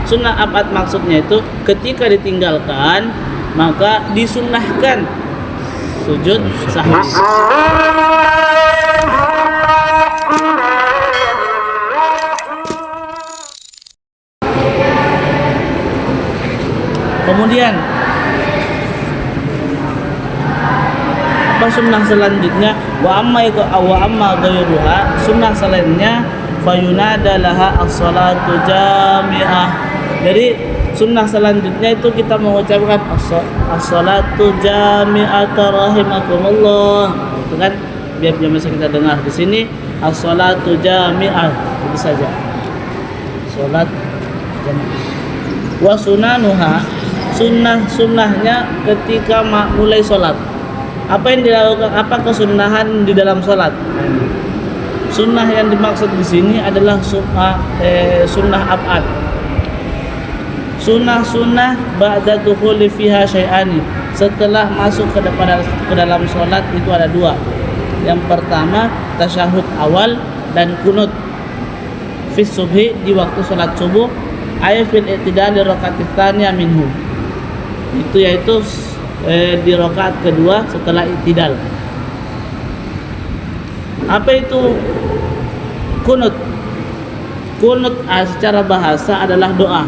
Sunnah abad maksudnya itu ketika ditinggalkan maka disunnahkan sujud sahwi. Kemudian apa sunnah selanjutnya? Wa amma ghairuha, sunnah selainnya fayunada laha as-salatu jami'ah. Jadi sunnah selanjutnya itu kita mengucapkan as-salatu jami'ata rahimakumullah. Itu kan biar bisa kita dengar di sini as-salatu jami'ah, itu saja. Salat jami'ah. Wa sunanuha, sunnahnya ketika mulai sholat. Apa yang dilakukan? Apa kesunahan di dalam sholat? Sunnah yang dimaksud di sini adalah sunnah abad. Sunnah ba'da dukhuli fiha syai'ani. Setelah masuk ke dalam sholat itu ada dua. Yang pertama tasyahud awal dan kunut fi subhi, di waktu sholat subuh, ay fil i'tidal rakaat tsaniyah minhu. Itu yaitu di rakaat kedua setelah i'tidal. Apa itu kunut? Kunut secara bahasa adalah doa,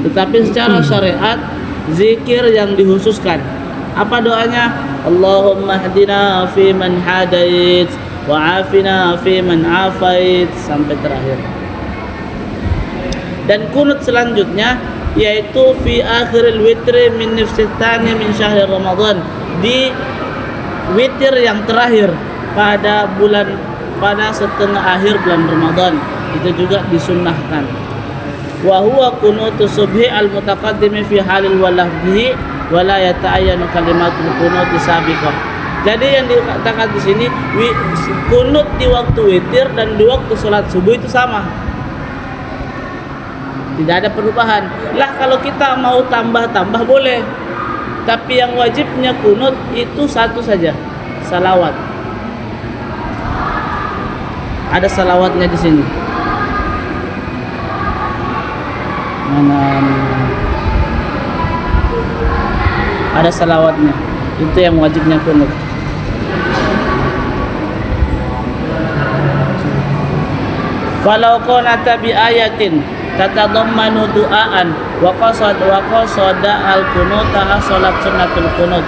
tetapi secara syariat zikir yang dihususkan. Apa doanya? Allahumma hdina fi man hadait wa afina fi man afait, sampai terakhir. Dan kunut selanjutnya yaitu fi akhiril witri min nifsitani min syahri Ramadan, di witir yang terakhir pada setengah akhir bulan Ramadan, itu juga disunnahkan. Wa huwa kunutus subhi al mutaqaddimi fi halil walafdhi wa la yata'ayyanu kalimatul kunuti sabiqah. Jadi yang dikatakan di sini kunut di waktu witir dan di waktu salat subuh itu sama. Tidak ada perubahan. Lah kalau kita mau tambah boleh. Tapi yang wajibnya kunut itu satu saja, salawat. Ada salawatnya di sini. Mana? Ada salawatnya. Itu yang wajibnya kunut. Falau qanata bi ayatin tatadammanu du'aan wa qasada al-qunuta salat sunnatul qunut.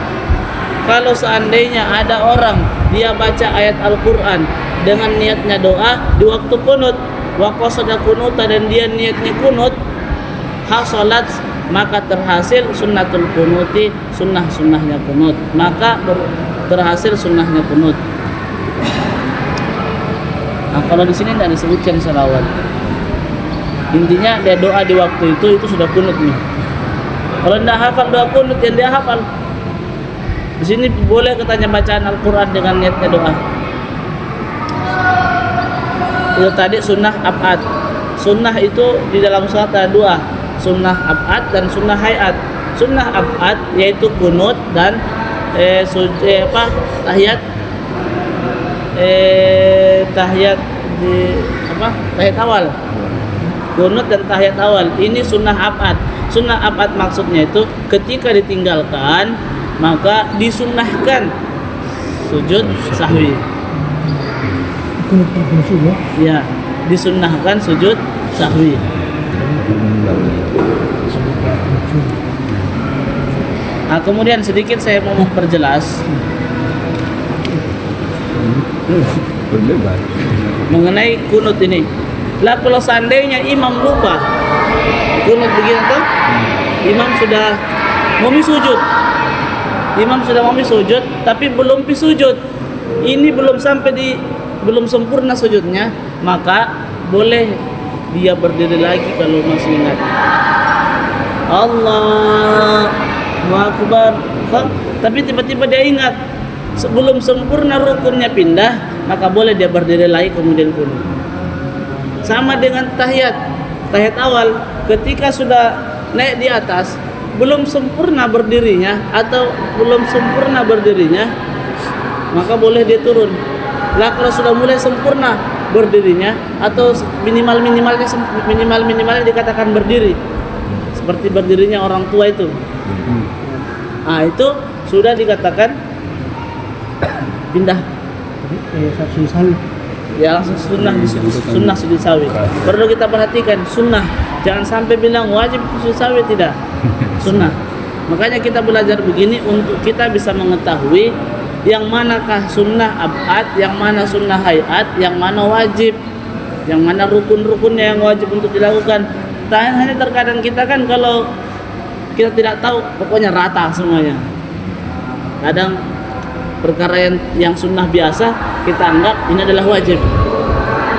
Kalau seandainya ada orang dia baca ayat Al-Qur'an dengan niatnya doa di waktu kunut, wa qasada qunuta, dan dia niatnya kunut, hasalat, maka terhasil sunnatul qunuti, sunnahnya kunut, maka terhasil sunnahnya kunut. Nah, kalau di sini tidak disebutkan salawat. Intinya dia doa di waktu itu sudah kunut nih. Kalau tidak hafal doa kunut yang dia hafal. Di sini boleh katanya bacaan Al-Qur'an dengan niatnya doa. Itu tadi sunnah abad. Sunnah itu di dalam salat ada dua, sunnah abad dan sunnah hayat. Sunnah abad yaitu kunut dan tahiyat awal. Kunut dan tahiyat awal ini sunnah abad. Sunnah abad maksudnya itu ketika ditinggalkan maka disunnahkan sujud sahwi. Ya, disunnahkan sujud sahwi. Nah, kemudian sedikit saya mau memperjelas mengenai kunut ini. Lah kalau seandainya imam lupa kunut begini tuh, imam sudah mau sujud tapi belum sujud, ini belum sempurna sujudnya, maka boleh dia berdiri lagi kalau masih ingat. Allahu Akbar. Tapi tiba-tiba dia ingat sebelum sempurna rukunnya pindah, maka boleh dia berdiri lagi kemudian kunut. Sama dengan tahiyat awal, ketika sudah naik di atas belum sempurna berdirinya, maka boleh dia turun. Lah kalau sudah mulai sempurna berdirinya atau minimalnya dikatakan berdiri, seperti berdirinya orang tua itu. Nah, itu sudah dikatakan pindah. Sujud sawi. Ya langsung sunnah sujud sawi. Perlu kita perhatikan sunnah. Jangan sampai bilang wajib sujud sawi, tidak. Sunnah. Makanya kita belajar begini untuk kita bisa mengetahui yang manakah sunnah abad, yang mana sunnah hayat, yang mana wajib, yang mana rukun-rukunnya yang wajib untuk dilakukan. Hanya terkadang kita kan kalau kita tidak tahu, pokoknya rata semuanya. Kadang perkara yang sunnah biasa kita anggap ini adalah wajib.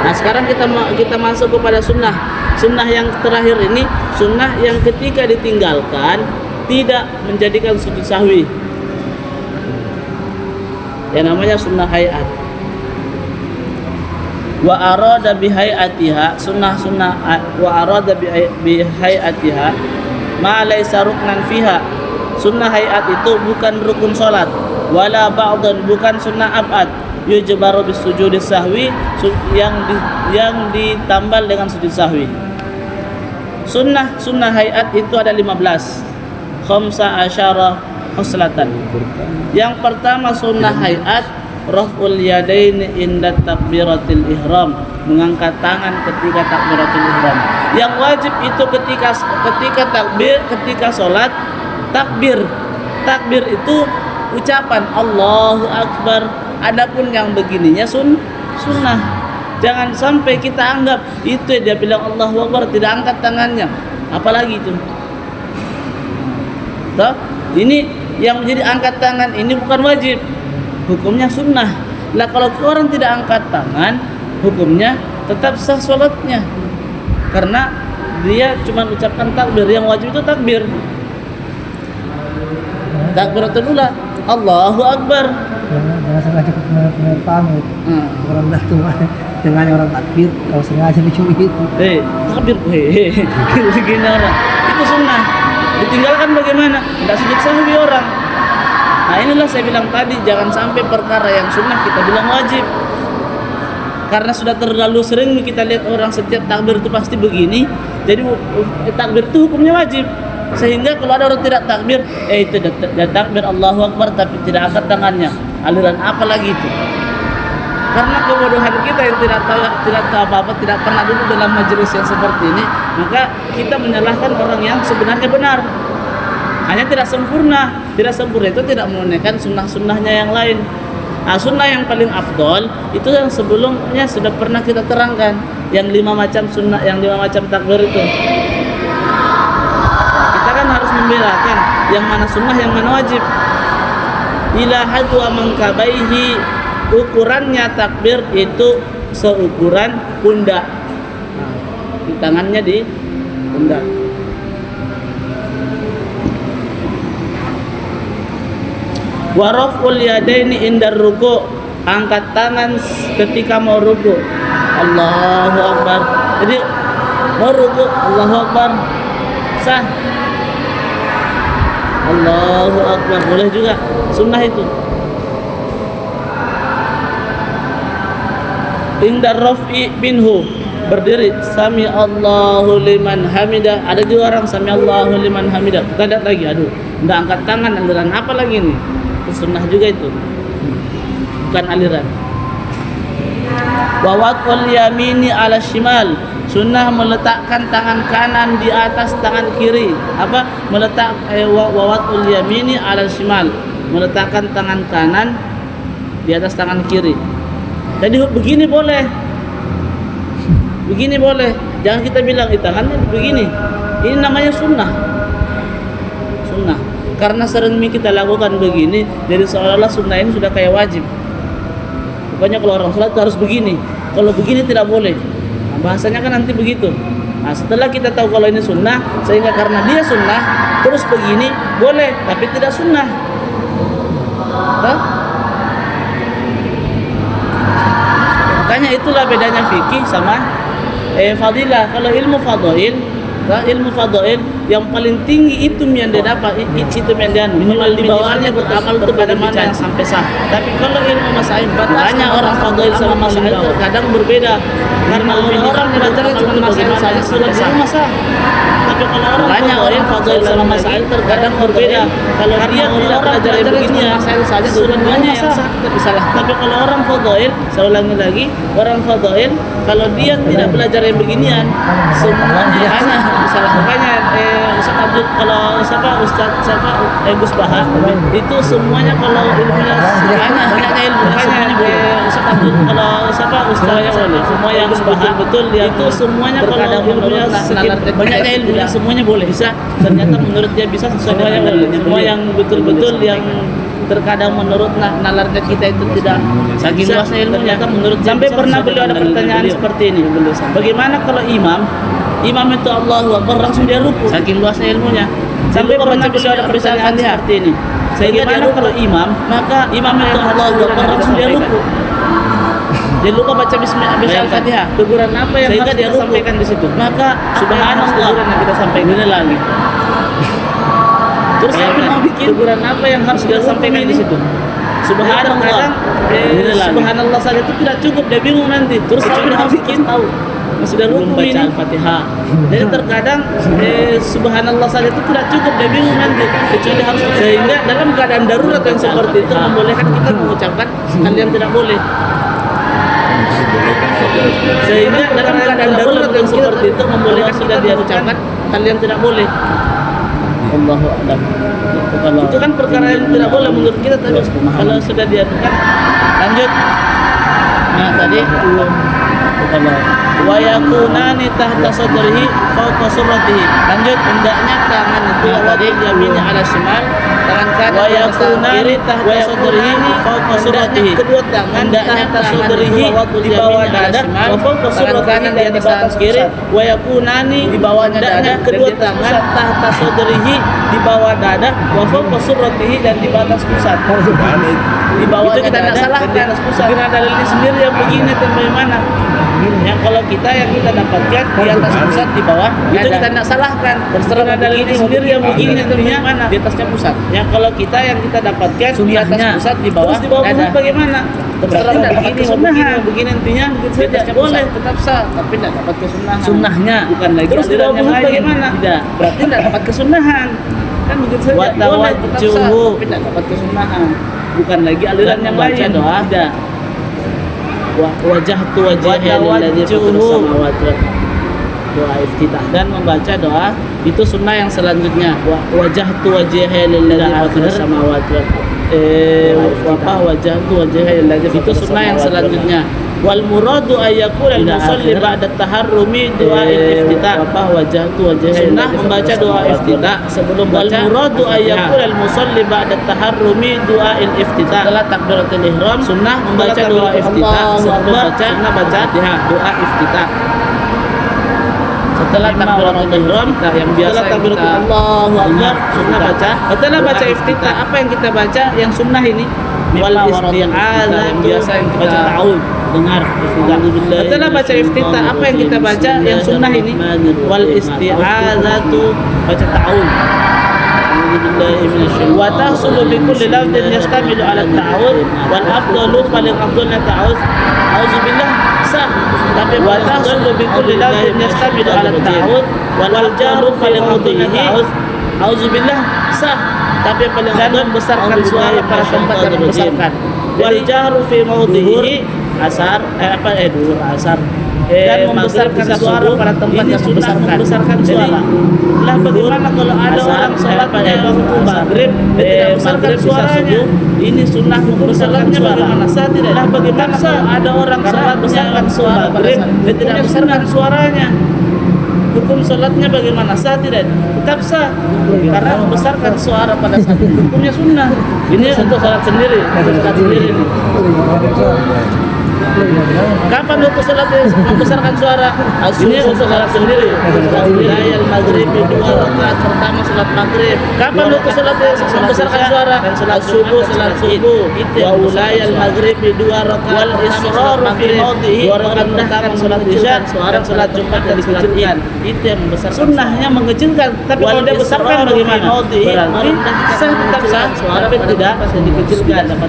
Nah sekarang kita masuk kepada sunnah. Sunnah yang terakhir ini sunnah yang ketika ditinggalkan tidak menjadikan sujud sahwi. Yang namanya sunnah hayat. Wa arada bi hayatiha, sunnah wa arada bi hayatiha ma laysa ruknan fiha. Sunnah hayat itu bukan rukun salat, wala ba'dhan, bukan sunnah abad. Yujbaru bis sujudis sahwi, yang ditambal dengan sujud sahwi. Sunnah hayat itu ada 15. Khamsa asyara khuslatan. Yang pertama sunnah hayat raf'ul yadaini inda takbiratil ihram, mengangkat tangan ketika takbiratul ihram. Yang wajib itu ketika takbir, ketika salat takbir. Takbir itu ucapan Allahu Akbar. Adapun yang begininya sunnah. Jangan sampai kita anggap itu dia bilang Allahu Akbar tidak angkat tangannya. Apalagi itu. Toh? Ini yang menjadi angkat tangan ini bukan wajib. Hukumnya sunnah. Lah kalau orang tidak angkat tangan, hukumnya tetap sah salatnya. Karena dia cuma ucapkan takbir, yang wajib itu takbir. Takbiratul ula, Allahu Akbar. Jangan sengaja benar pamit. Orang dah tuh dengan orang takbir, kalau sengaja dicuri itu. Takbir begini orang. Itu sunnah. Ditinggalkan bagaimana? Tidak sujud sahwi orang. Nah inilah saya bilang tadi, jangan sampai perkara yang sunnah kita bilang wajib. Karena sudah terlalu sering kita lihat orang setiap takbir itu pasti begini. Jadi takbir itu hukumnya wajib. Sehingga kalau ada orang tidak takbir, itu dia takbir Allahu Akbar tapi tidak angkat tangannya. Aliran apa lagi itu? Karena kebodohan kita yang tidak tahu apa-apa, tidak pernah dulu dalam majelis yang seperti ini, maka kita menyalahkan orang yang sebenarnya benar. Hanya tidak sempurna itu tidak menunaikan sunnah-sunnahnya yang lain. Nah, sunnah yang paling afdol itu yang sebelumnya sudah pernah kita terangkan, yang 5 macam sunnah, yang 5 macam takbir itu. Kita kan harus membedakan yang mana sunnah, yang mana wajib. Ila hadu amangkabaihi, ukurannya takbir itu seukuran pundak. Di tangannya di pundak. Wa raf'ul yadaini indar ruku', angkat tangan ketika mau ruku'. Allahu Akbar. Jadi mau ruku', Allahu Akbar. Sah. Allahu Akbar. Boleh juga. Sunnah itu. Indar raf'i minhu, berdiri sami Allahu liman hamidah. Ada juga orang sami Allahu liman hamidah, kita lihat lagi, aduh enggak angkat tangan, aliran apa lagi nih? Itu sunnah juga itu, bukan aliran. Wa waqul yamini ala shimal, sunnah meletakkan tangan kanan di atas tangan kiri. Apa? Wa waqul yamini ala shimal, meletakkan tangan kanan di atas tangan kiri. Jadi begini boleh, jangan kita bilang tangannya begini. Ini namanya sunnah. Karena sering kita lakukan begini, jadi seolah-olah sunnah ini sudah kayak wajib. Pokoknya kalau orang sholat harus begini, kalau begini tidak boleh. Nah, bahasanya kan nanti begitu. Nah, setelah kita tahu kalau ini sunnah, sehingga karena dia sunnah terus begini boleh, tapi tidak sunnah. Makanya itulah bedanya fikih sama fadilah. Kalau ilmu fadail yang paling tinggi itu yang dia dapat, itu yang dia minimal di bawahnya beramal itu pada mana yang sampai sah. Tapi kalau ilmu masail, hanya orang fadail sama masail terkadang berbeda. Karena orang belajar cuma masail saja sudah sah. Tapi Tapi kalau orang fadhail sama masail terkadang berbeda. Kalau dia tidak belajar yang beginian, masail saja semuanya yang sah tidak disalahkan. Tapi kalau orang fadhail, saya ulangi lagi, orang fadhail kalau dia tidak belajar yang beginian, semuanya hanya disalahkan. Makanya Ustaz Abdul, kalau Gus Bahar itu semuanya kalau ilmunya hanya ilmunya semuanya boleh. Ustaz Abdul, kalau semua yang betul itu semuanya kalau ilmunya sedikit banyaknya ilmunya semuanya boleh bisa. Ternyata menurut dia bisa sesuai dengan dalilnya. Semua yang betul-betul yang terkadang menurut nalarnya kita itu tidak saking luasnya ilmunya. Menurut sampai pernah beliau ada pertanyaan seperti ini. Bagaimana kalau imam itu Allahu Akbar langsung dia ruku saking luasnya ilmunya. Sampai pernah beliau ada pertanyaan seperti ini. Bagaimana kalau imam itu Allahu Akbar langsung dia ruku. Dia lupa baca Bismillahirrahmanirrahim. Teguran apa yang harus dia sampaikan di situ? Maka subhanallah yang kita sampaikan ini lagi. Terus saya mau bikin teguran apa yang harus dia sampaikan di situ? Subhanallah. Subhanallah saja itu tidak cukup, dia bingung nanti. Terus saya mau bikin tahu sudah ruku ini Al-Fatihah. Jadi terkadang subhanallah saja itu tidak cukup, dia bingung nanti. Kecuali harus sehingga dalam keadaan darurat yang seperti itu membolehkan kita mengucapkan hal yang tidak boleh. Sehingga dalam keadaan darurat yang seperti itu membolehkan kita dia ucapkan hal yang tidak boleh. Allahu a'lam. Itu kan perkara yang tidak boleh menurut kita, tapi kalau sudah diadukan lanjut. Nah tadi wa yakunani tahta sadrihi fawqa surratihi. Lanjut, hendaknya tangan itu tadi yaminnya ala shimal, tangan kanan wa yakunani tahta sadrihi fawqa surratihi. Kedua tangan tahta sadrihi di bawah dada wa fawqa surratihi di atas tangan kiri. Wa yakunani di bawahnya dada. Kedua tangan tahta sadrihi di bawah dada wa fawqa surratihi dan di batas pusat. Di bawah itu kita tidak salahkan. Dengan dalilnya sendiri yang begini bagaimana? Yang kalau kita yang kita dapatkan di atas pusat di bawah itu kita tidak salahkan. Terserah dalilnya sendiri yang begini bagaimana? Di atasnya pusat. Yang kalau kita yang kita dapatkan di atas pusat di bawah ada bagaimana? Terserah begini intinya tidak boleh tetap sah tapi tidak dapat kesunahan. Sunnahnya bukan lagi terus di bawah bagaimana? Tidak. Berarti tidak dapat kesunahan. Kan begitu saja. Boleh tetap sah tapi tidak dapat kesunahan. Bukan lagi aliran yang lain. Doa tidak. Wajah tu wajah alladzi samawati doa iftitah dan membaca doa itu sunnah yang selanjutnya. Wajah tu wajah alladzi samawati wajah tu wajah alladzi itu sunnah yang selanjutnya. Wal muradu ayyakul al musalli ba'da taharrumi doa iftitah. Wajah tu wajah sunnah membaca doa iftitah sebelum baca. Wal muradu ayyakul al musalli ba'da taharrumi doa iftitah. Setelah takbiratul ihram sunnah membaca doa iftitah sebelum baca doa iftitah. Setelah takbiratul ihram yang biasa takbiratul Allahu Akbar sunnah baca. Setelah baca iftitah apa yang kita baca yang sunnah ini? Wal isti'adzah yang biasa yang kita baca ta'awudz. Dengar setelah baca iftitah apa yang kita baca yang sunnah ini? Wal isti'adzatu baca ta'awudz. Wa tahsulu bi kulli lafdhin yastamilu ala ta'awudz wal afdalu paling afdalnya ta'awudz auzubillah sah. Tapi wa tahsulu bi kulli lafdhin yastamilu ala ta'awudz wal jaru paling afdalnya ta'awudz auzubillah sah. Tapi paling afdal membesarkan suara pada tempat yang membesarkan. Wal jahru fi mawdhihi asar asar dan membesarkan suara pada tempat yang membesarkan suara. Lah bagaimana kalau ada orang salatnya waktu maghrib tidak membesarkan suaranya? Ini sunnah membesarkan suara. Sah tidak? Lah bagaimana kalau ada orang salat membesarkan suara maghrib tidak membesarkan suaranya? Hukum salatnya bagaimana? Sah tidak? Tetap sah karena membesarkan suara pada saat itu. Hukumnya sunnah. Ini untuk salat sendiri. Kapan waktu salat membesarkan suara? Ini untuk salat sendiri. Wilayah maghrib 2 rakaat pertama salat maghrib. Kapan waktu salat membesarkan suara? Salat subuh. Wa wilayah maghrib 2 rakaat wal israr fi mawdihi 2 rakaat pertama salat isya dan salat Jumat dan dikecilkan. Itu yang membesarkan. Sunnahnya mengecilkan, tapi kalau dia besarkan bagaimana? Berarti sah tetap sah, tapi tidak dikecilkan dapat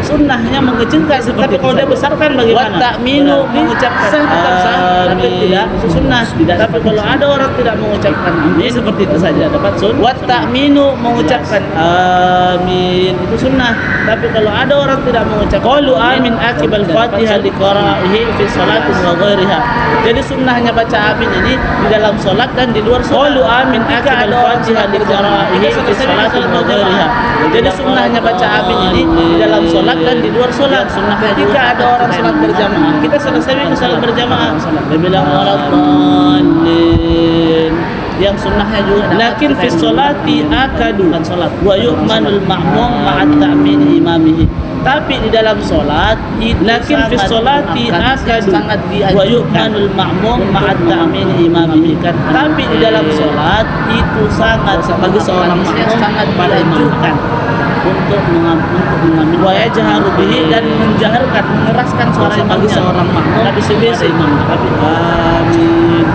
sunnahnya mengecilkan, tapi kalau dia besar mengucapkan bagaimana? Ta'minu mengucapkan sah tetap sah, tapi tidak sunnah. Tapi kalau ada orang tidak mengucapkan amin seperti itu saja dapat sunnah. Wa ta'minu mengucapkan amin itu sunnah. Tapi kalau ada orang tidak mengucapkan qalu amin akibal Fatihah li qara'ihi fi salatin wa ghairiha. Jadi sunnahnya baca amin ini di dalam salat dan di luar salat. Qalu amin akibal Fatihah li qara'ihi fi salatin wa ghairiha. Jadi sunnahnya baca amin ini di dalam salat dan di luar salat. Sunnahnya jika ada orang salat berjamaah, kita selesai salat berjamaah. Dia bilang waladdallin. Yang sunnahnya juga. Lakin fi sholati akadu kan salat. Wa yu'manul ma'mum ma'at ta'min imamihi. Tapi di dalam salat itu lakin fi sholati akadu wa yu'manul ma'mum ma'at ta'min imamihi. Tapi di dalam salat itu sangat bagi seorang makmum sangat dianjurkan untuk mengambil wa yajharu bihi dan menjaharkan mengeraskan suara bagi seorang makmum tapi sebiasa imam tapi amin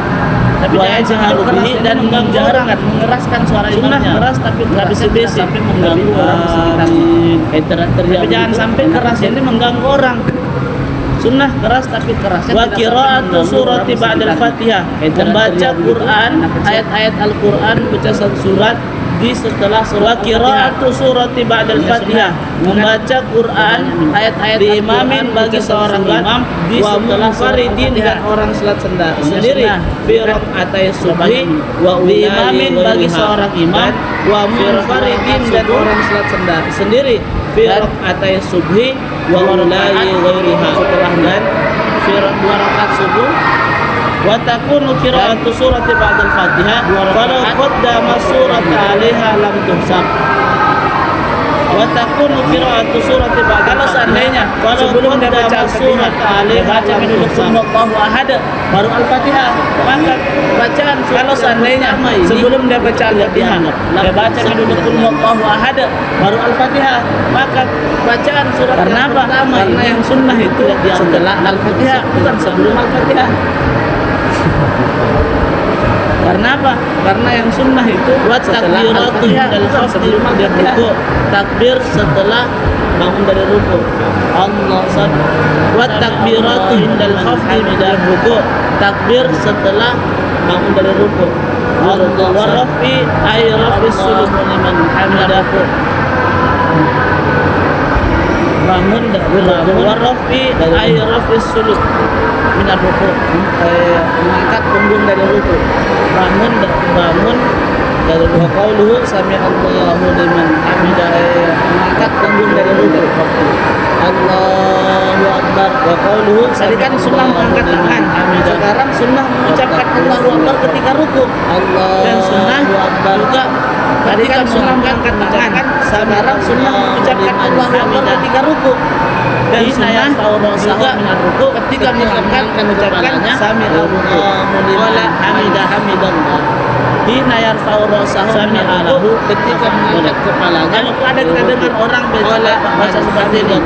tapi wa yajharu bihi dan menjaharkan mengeraskan suara imamnya keras tapi sebiasa sampai mengganggu orang sekitar tapi jangan sampai keras ini mengganggu orang. Sunnah keras tapi keras. Wa qira'atu surati ba'dal Fatihah. Membaca Quran, ayat-ayat Al-Qur'an baca satu surat di setelah surat qira'atu surati ba'dal Fatihah. Membaca Quran, ayat-ayat di imamin bagi seorang imam di setelah faridin dan orang salat sendiri. Fi rak'atai subhi wa imamin bagi seorang imam wa munfaridin dan orang salat sendiri. Fi rak'atai subhi wa ulai ghairiha setelah dan fi 2 rakaat subuh wa takunu qira'atu surati ba'dal Fatihah walau qaddama surata 'alaiha lam tuhsab wa takunu qira'atu surati ba'dal kalau seandainya sebelum dia baca surat 'alaiha baca dulu Allahu ahad baru Al-Fatihah maka bacaan kalau seandainya sebelum dia baca Al-Fatihah dia baca dulu Allahu ahad baru Al-Fatihah maka bacaan surat yang pertama karena yang sunnah itu setelah Al-Fatihah bukan sebelum Al-Fatihah. Karena apa? Karena yang sunnah itu buat takbiratu indal khafdi dia ruku. Takbir setelah bangun dari ruku. Allah buat takbiratu indal khafdi dia ruku. Takbir setelah bangun dari ruku. Allah wa rafi ay rafi sulub liman hamidahu. Bangun wa rafi ay rafi sulub min ruku. Mengangkat punggung dari ruku. Bangun dari wa qauluhu sami Allahu liman hamidah mengangkat punggung dari ruku. Allahu akbar wa qauluhu tadi kan sunnah mengangkat tangan sekarang sunnah mengucapkan Allahu akbar ketika ruku dan sunnah juga tadi kan sunnah mengangkat tangan sekarang sunnah mengucapkan Allahu akbar ketika ruku dan sunnah juga ruku ketika mengucapkan sami Allahu liman hamidallah hina yarfa'u ra'sahu sami Allahu ketika mengangkat kepalanya. Kalau ada kita dengar orang baca seperti ini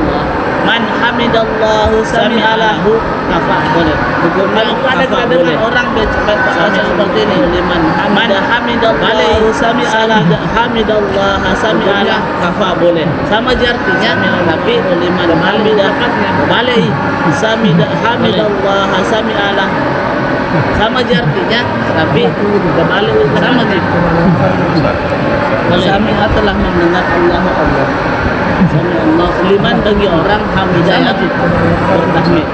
man hamidallahu sami Allahu kafa boleh. Kalau ada kita dengar orang baca seperti ini liman hamidallahu sami Allahu hamidallah sami Allahu kafa boleh. Sama aja artinya tapi liman hamidafat balai sami hamidallah sami Allahu sama aja artinya tapi kembali sama aja. Sami telah mendengar Allah sami Allah liman bagi orang hamidah bertahmid.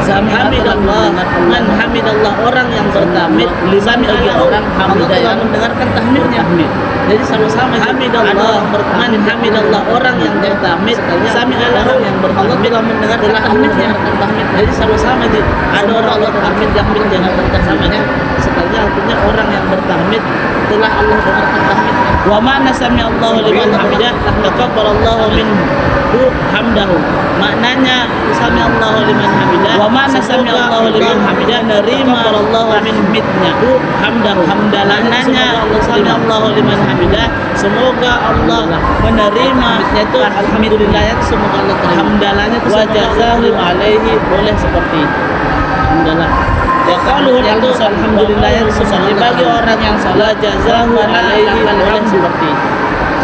Sami hamidallah man hamidallah orang yang bertahmid liman bagi orang hamidah yang mendengarkan tahmidnya. Jadi sama-sama hamidallah man hamidallah orang yang bertahmid sami orang yang bertahmid telah mendengarkan tahmidnya. Jadi sama-sama ada orang bertahmid yang mendengarkan tahmidnya sekalinya artinya orang yang bertahmid telah Allah dengarkan tahmidnya. Wa ma'na sami Allahu liman hamidah taqabbalallahu minhu hamdahu. Maknanya sami Allahu liman hamidah wa ma'na sami Allahu liman hamidah nerima Allahu min hamidnya hamdahu hamdalannya sami Allahu liman hamidah semoga Allah menerima itu alhamdulillahnya semoga Allah hamdalannya itu wajazahu alaihi boleh seperti itu hamdalah. Ya kalau itu alhamdulillah yang sesuai bagi orang yang salah jazahu alaihi boleh seperti itu.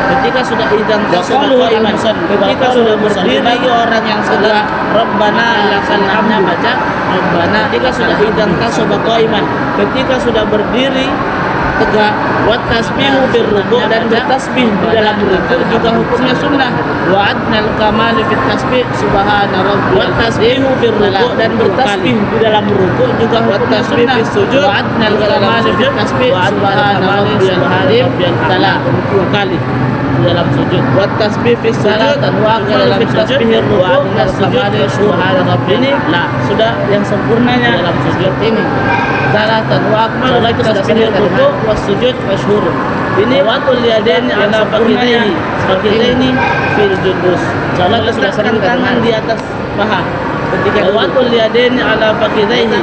ketika sudah idan tasaluhu iman, ketika sudah berdiri bagi orang yang salat Rabbana lakal hamd, baca Rabbana. Ketika sudah idan tasabqa iman, ketika sudah berdiri tegak, wa tasbihu fil ruku', dan bertasbih di dalam ruku' juga hukumnya sunnah. Wa adnal kamal fit tasbih subhana rabbiyal tasbihu fil ruku', dan bertasbih di dalam ruku' juga hukumnya sunnah. Wa adnal kamal fit tasbih subhana rabbiyal azim salat dua kali di dalam sujud. Wa tasbih fi salat wa akmal fi tasbih ruku' wa sujud subhana rabbiyal la, sudah yang sempurnanya dalam sujud ini. Salatan wa akmal fi tasbih ruku' wa sujud masyhur. Ini watul yadaini ala fakhidaini fil julus. Salat letakkan tangan di atas paha ketika watul yadaini ala fakhidaini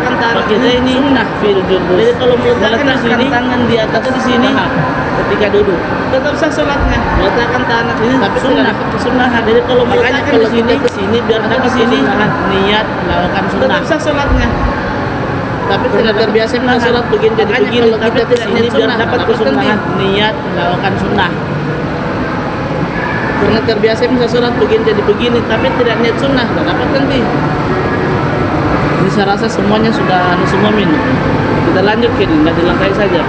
sunnah fil julus. Jadi kalau meletakkan tangan di atas di sini ketika duduk tetap sah salatnya. Meletakkan tangan ini tapi sunnah kesunahan. Jadi kalau meletakkan di sini ke sini biar ada di sini niat melakukan sunnah, tetap sah salatnya. Tapi tidak terbiasa dengan salat begini jadi begini, tapi di sini biar dapat kesunahan, niat melakukan sunnah. Karena terbiasa bisa salat begini jadi begini, tapi tidak niat sunnah, tidak dapat nanti. Ini saya rasa semuanya sudah semua minum. Kita lanjut ke ini, nggak dilangkai saja.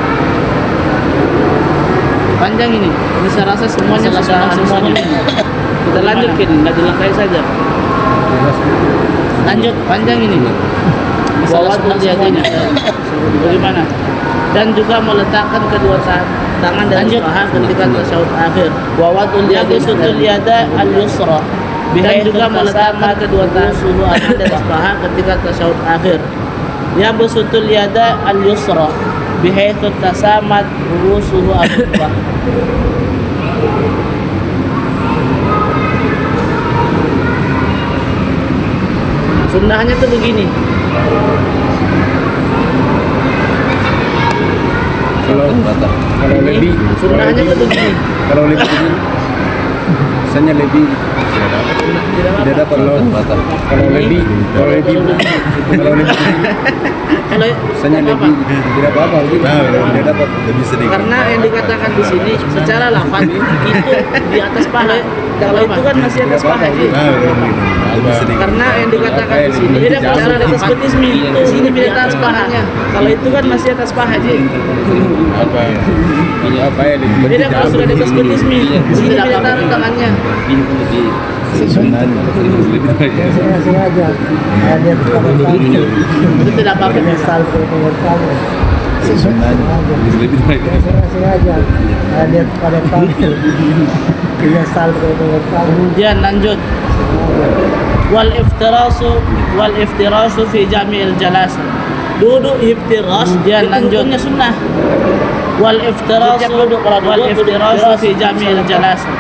Panjang ini saya rasa semuanya sudah semua minum. Kita lanjut ke ini, nggak dilangkai saja. Lanjut, panjang ini. Wawatul yadaini bagaimana, dan juga meletakkan kedua tangan dan paha ketika tasyahud akhir. Wawatul yada al-yusra, dan juga meletakkan kedua tangan dan paha ketika tasyahud akhir. Ya basutul yada al-yusra bihaitsu tasamat rusuhu al-rukbah. Sunnahnya tuh begini. Kalau lebih Sunnahnya tuh begini. kalau lebih misalnya lebih tidak dapat kalau lebih Kalau misalnya lebih tidak apa-apa tidak dapat lebih sedikit karena yang dikatakan di sini secara lafaz itu di atas paha. Kalau itu kan masih atas paha. lebih sedikit Karena yang dikatakan di sini beda secara di atas betis di sini beda atas pahanya. Kalau itu kan masih atas paha aja. apa ini apa ya lebih Beda kalau sudah di atas betis di sini beda taruh tangannya. sebenarnya lebih sengaja ada Itu tidak apa-apa. menyesal kalau sebenarnya lebih sengaja ada pada tampil menyesal kalau Kemudian lanjut. Wal iftirasu fi jami'il jalasah. Duduk iftiras dia lanjut hukumnya sunnah. Wal iftirasu fi jami'il jalasah.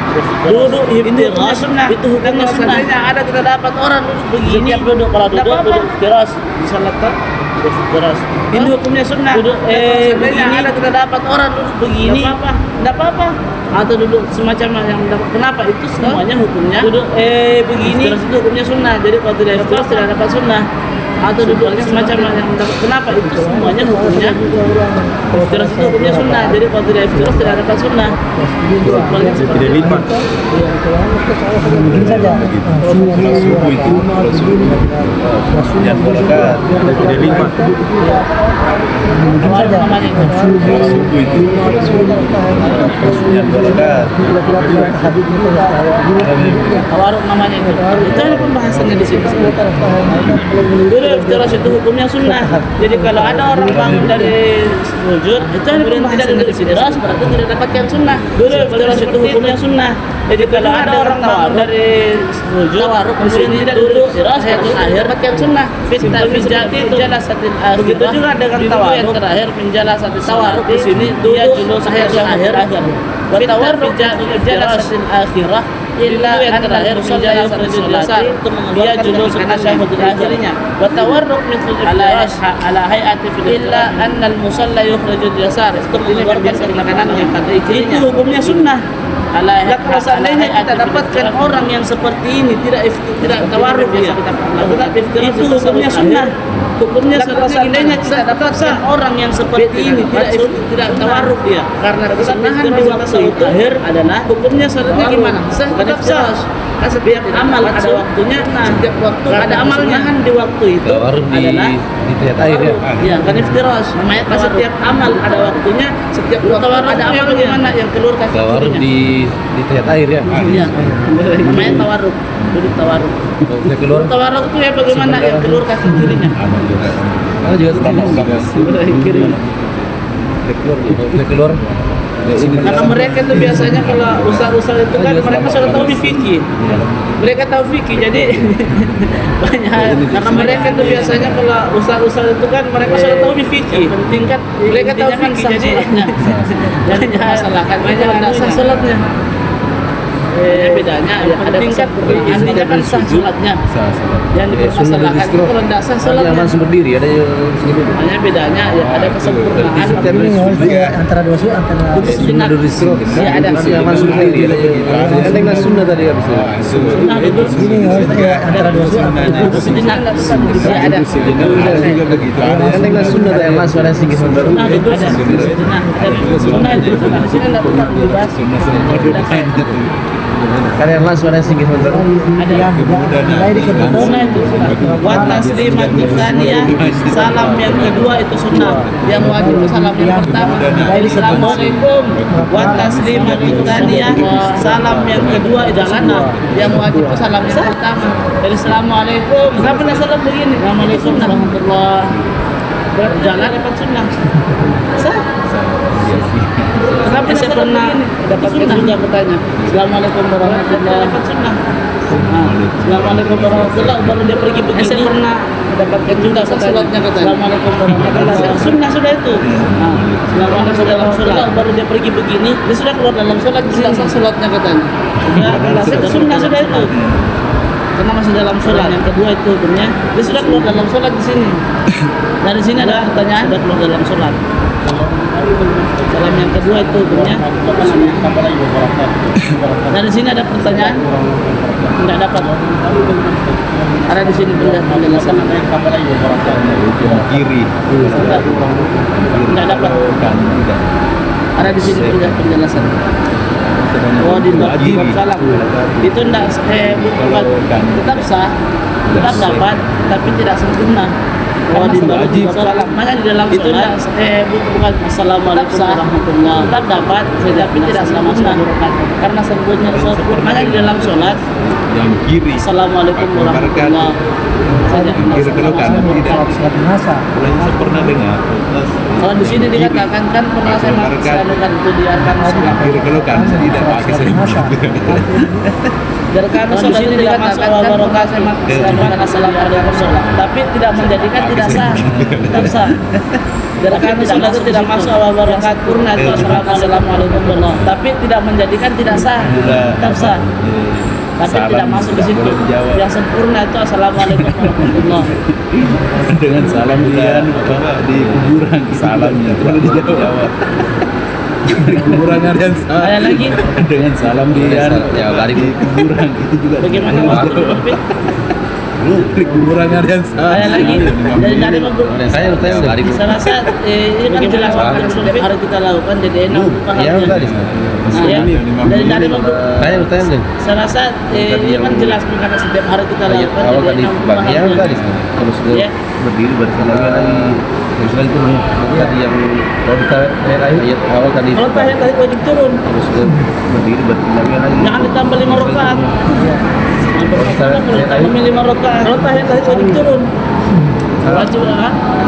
Duduk iftiras itu hukumnya sunnah. Ada kita dapat orang duduk begini. Setiap duduk kalau duduk iftiras bisa letak iftiras. Ini hukumnya sunnah. Duduk begini ada kita dapat orang duduk begini. Enggak apa-apa. Atau duduk semacam yang kenapa itu semuanya hukumnya duduk begini itu hukumnya sunnah. Jadi kalau tidak iftiras tidak dapat sunnah. Atau duduk semacam yang kenapa itu semuanya hukumnya iftiras itu hukumnya sunnah. Jadi kalau tidak iftiras tidak dapat sunnah. tidak lipat mungkin saja kalau subuh itu yang berkat tidak lipat mungkin saja namanya itu. kalau subuh itu yang berkat Tawaruk namanya itu. Itu ada pembahasannya di sini. Dulu iftiras itu hukumnya sunnah. Jadi kalau ada orang bangun dari sujud itu ada pembahasannya di sini. Iftiras berarti tidak dapatkan sunnah. Dulu iftiras itu hukumnya sunnah. Jadi kalau ada orang bangun dari sujud kemudian tidak duduk iftiras akhir dapatkan sunnah. Fitnah fijati jalasatil akhir. Begitu juga dengan tawaruk yang terakhir menjalasatil tawaruk di sini dia julus akhir. Fitnah fijati jalasatil akhirah illa yang terakhir menjalasatil salat dia julus tasyahudul akhirnya. Wa tawarruk mithlu ala hayati fil illa anna al musalla yukhrijul yasar. Itu mengeluarkan kiri kanannya kata itu hukumnya sunnah. Nah, kalau seandainya kita dapatkan orang yang seperti ini tidak tawarruk ya, itu hukumnya sunnah. Hukumnya seandainya kita dapatkan orang yang seperti ini tidak tawarruk dia, karena kesunahan di waktu itu adalah hukumnya seharusnya gimana? Tetap sah. Kan setiap amal ada waktunya, setiap waktu ada amalnya. Di waktu itu adalah di tiap air ya. ya kan iftiras. Namanya setiap amal ada waktunya, setiap waktu ada amal bagaimana yang keluar kaki Tawarruk kirinya. di tiap air ya. Iya. Namanya tawarruk. Duduk tawarruk. Dia keluar. Tawarruk itu ya bagaimana yang keluar kaki kirinya. Oh juga Kiri. Dia keluar. Karena mereka itu biasanya kalau ustaz-ustaz itu kan mereka sudah tahu di fikih. Mereka tahu fikih jadi banyak. Karena mereka itu biasanya kalau ustaz-ustaz itu kan mereka sudah tahu di fikih. Penting kan mereka tahu fikih jadi banyak masalah kan banyak tidak sah salatnya. Bedanya ya ada tingkat intinya kan sah salatnya. Yang dipermasalahkan itu kalau tidak sah salatnya. Yang langsung berdiri ada yang segini. Hanya bedanya ya ada kesempurnaan. Ini antara dua sunnah antara Sunnah dari stroke. Ya ada Yang langsung berdiri ada yang tengah sunnah tadi habis itu. sunnah itu ini antara dua sunnah sunat ya ada Juga begitu. Yang tengah sunnah tadi yang langsung ada singgih sebentar. sunnah itu ada sunnah itu di sini tidak pernah dibahas Karena yang langsung ada singgih sebentar. yang mulai di sunnah itu wa taslimat tsaniyah salam yang kedua itu sunnah yang wajib salam yang pertama assalamualaikum wa taslimat tsaniyah salam yang kedua itu sunnah yang wajib salam yang pertama dari assalamualaikum sampai salam begini assalamualaikum warahmatullah berjalan dapat sunnah sah. Kenapa saya pernah dapatkan juga bertanya assalamualaikum warahmatullahi wabarakatuh. Assalamualaikum warahmatullahi baru dia pergi begini. Saya pernah dapatkan juga salatnya katanya assalamualaikum warahmatullahi wabarakatuh. Sunnah sudah itu. Assalamualaikum warahmatullahi baru dia pergi begini. Dia sudah keluar dalam salat sudah sah salatnya katanya. Sudah sunnah sudah itu. Karena masih dalam sholat yang kedua itu hukumnya dia sudah keluar dalam sholat di sini. Dari sini ada pertanyaan sudah keluar dalam sholat. Salam yang kedua itu hukumnya. Dari sini ada pertanyaan tidak dapat. Ada di sini penjelasan Kiri. tidak dapat. Ada di sini penjelasan. Oh di bab salam itu tidak bukan tetap sah tetap dapat tapi tidak sempurna. Oh di bab salam maka di dalam itu bukan assalamualaikum warahmatullahi tetap dapat tapi tidak sempurna karena sempurna maka di dalam sholat Yang kiri. assalamualaikum warahmatullahi saja. Kiri kelukan tidak. sholat biasa. Saya pernah dengar. Kalau di sini dikatakan kan pernah saya melakukan itu diarkan Kiri kelukan tidak pakai Biasa. Jarkan di sini dikatakan kan pernah saya melakukan assalamualaikum tapi tidak menjadikan tidak sah tetap sah. Jarkan sholat itu tidak masuk awal barakat purna itu assalamualaikum warahmatullahi tapi tidak menjadikan tidak sah tetap sah. Tapi tidak masuk di situ. Yang sempurna itu assalamualaikum warahmatullahi dengan salam dia di kuburan salamnya kalau dijawab di kuburan ada yang salam ada lagi dengan salam dia di kuburan itu juga bagaimana waktu di kuburan ada yang salam ada lagi dari saya bertanya dari saya rasa ini kan jelas setiap hari kita lakukan jadi enak yang tadi ya dari saya bertanya deh saya rasa ini kan jelas karena setiap hari kita lakukan awal jadi tadi enak bagian tadi terus Ya. berdiri bersalam lagi terus lagi itu tadi yang kalau kita ayat awal tadi kalau tahiyat tadi wajib turun terus berdiri bersalam lagi jangan ditambah 5 rakaat kalau tambah 5 rakaat kalau tahiyat tadi wajib turun wajib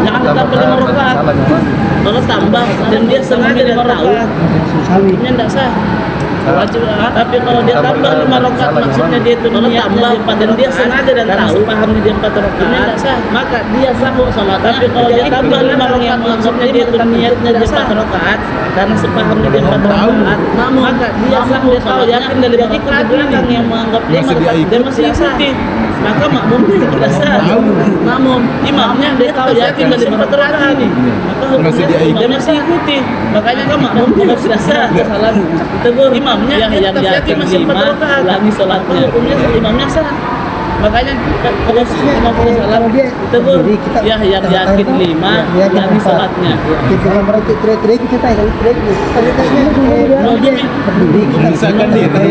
jangan ditambah 5 rakaat kalau tambah dan dia sengaja 5 rakaat hukumnya tidak sah wajib tapi kalau dia tambah 5 rakaat maksudnya dia itu tambah dan dia sengaja dan tahu pahamnya dia 4 rakaat tidak sah maka dia sah salat tapi kalau dia tambah 5 rakaat maksudnya dia itu niatnya dia 4 rakaat karena sepahamnya dia 4 rakaat maka dia sah dia tahu yakin dari belakang yang menganggap dia dia masih ikuti maka makmumnya yang tidak sah. Makmum imamnya dia tahu yakin dari 4 rakaat ini, maka hukumnya dia masih ikuti. Makanya kan makmumnya yang tidak sah. Salah tegur imamnya yang yakin masih 4 rakaat lagi sholatnya, hukumnya imamnya sah. Makanya kalau imam sudah salam tegur ya yang yakin 5 lagi sholatnya. Kita berarti trek kita kalau trek Misalkan dia tadi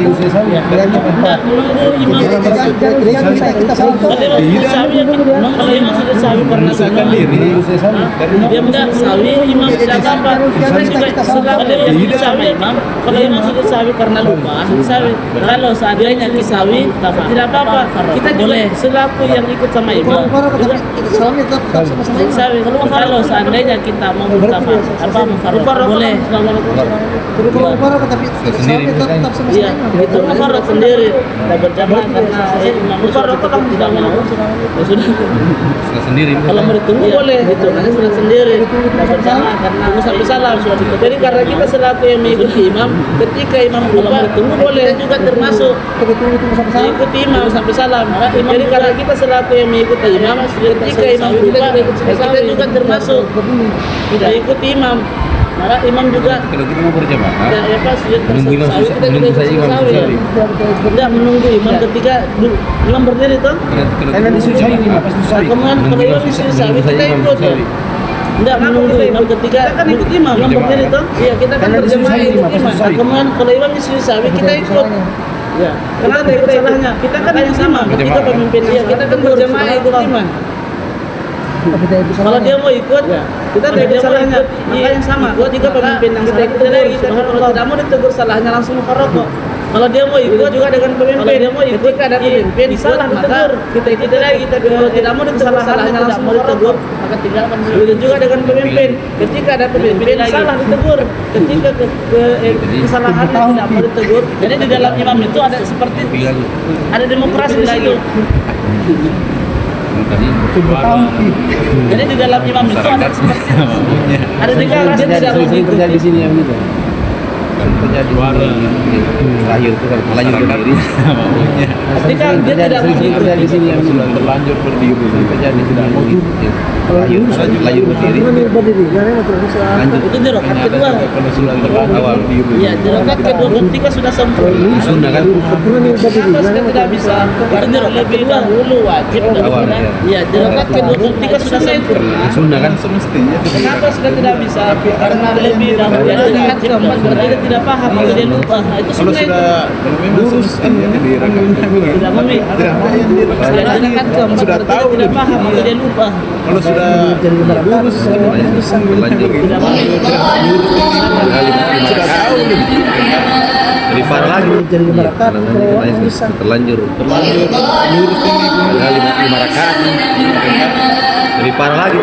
Menunggu imam kalau imam sudah sawi karena memisahkan diri dia tidak sawi imam tidak apa kita juga sudah sama imam kalau imam sudah sawi karena lupa sawi kalau seandainya disawi tidak apa-apa kita juga selaku yang ikut sama imam sawi kalau seandainya kita mau mufarokat boleh iya itu mufarokat sendiri tidak berjamaah karena imam mufarokat kan tidak mau ya sudah sendiri. kalau mau ditunggu boleh itu nanti sudah sendiri tidak berjamaah karena sampai salam jadi karena kita selaku yang mengikuti imam ketika imam lupa ditunggu boleh kita juga termasuk mengikuti imam sampai salam jadi karena kita selaku yang mengikuti imam ketika imam lupa kita juga termasuk mengikuti imam maka imam juga Kalau kita mau berjamaah, ya pas menunggu imam susah, menunggu saya imam susah. tidak menunggu imam ketika imam berdiri toh Karena disuruh sawi apa susah. kemudian kalau imam disuruh sawi kita ikut tidak menunggu imam ketika kan ikut imam berdiri toh iya kita kan berjamaah ikut imam kemudian kalau imam disuruh sawi kita ikut ya kenapa ikut salahnya kita kan yang sama ketika pemimpin dia kita kan berjamaah ikut imam kalau dia mau ikut kita tidak salahnya maka yang sama jika pemimpin yang salah kita lagi kalau tidak mau ditegur salahnya langsung mufarokat kalau dia mau ikut juga dengan pemimpin dia mau ikut ketika ada pemimpin salah maka kita ikut lagi tapi kalau tidak mau ditegur salahnya langsung ditegur maka tinggalkan begitu juga dengan pemimpin ketika ada pemimpin salah ditegur ketika kesalahan tidak mau ditegur jadi di dalam imam itu ada seperti ada demokrasi lagi jadi di dalam imam itu ada seperti ada demokrasi tidak mau ikut terjadi di sini yang gitu. Kan terjadi lahir itu kan terlanjur berdiri. ketika dia tidak mau ikut Terjadi di sini yang sudah terlanjur berdiri terjadi tidak mau ikut. Lahir berdiri. Lanjut itu di rakaat kedua kalau sudah terlanjur berdiri. iya di rakaat kedua ketika sudah sempurna Sunnah kan? kenapa sudah tidak bisa itu di rakaat kedua dulu wajib Awal, iya di rakaat kedua ketika sudah sempurna Sunnah kan semestinya. kenapa sudah tidak bisa karena lebih dahulu ya di rakaat keempat berarti dia tidak paham atau dia lupa nah, itu Kalau sunnah itu sudah lurus kan ya di rakaat tidak memi di rakaat keempat sudah berarti tahu dia tidak paham atau dia lupa kalau sudah lurus terlanjur tidak memi sudah tahu nih Lebih parah lagi. Jadi 5 rakaat kalau bisa. Terlanjur lurus ini padahal 5 rakaat lebih parah lagi.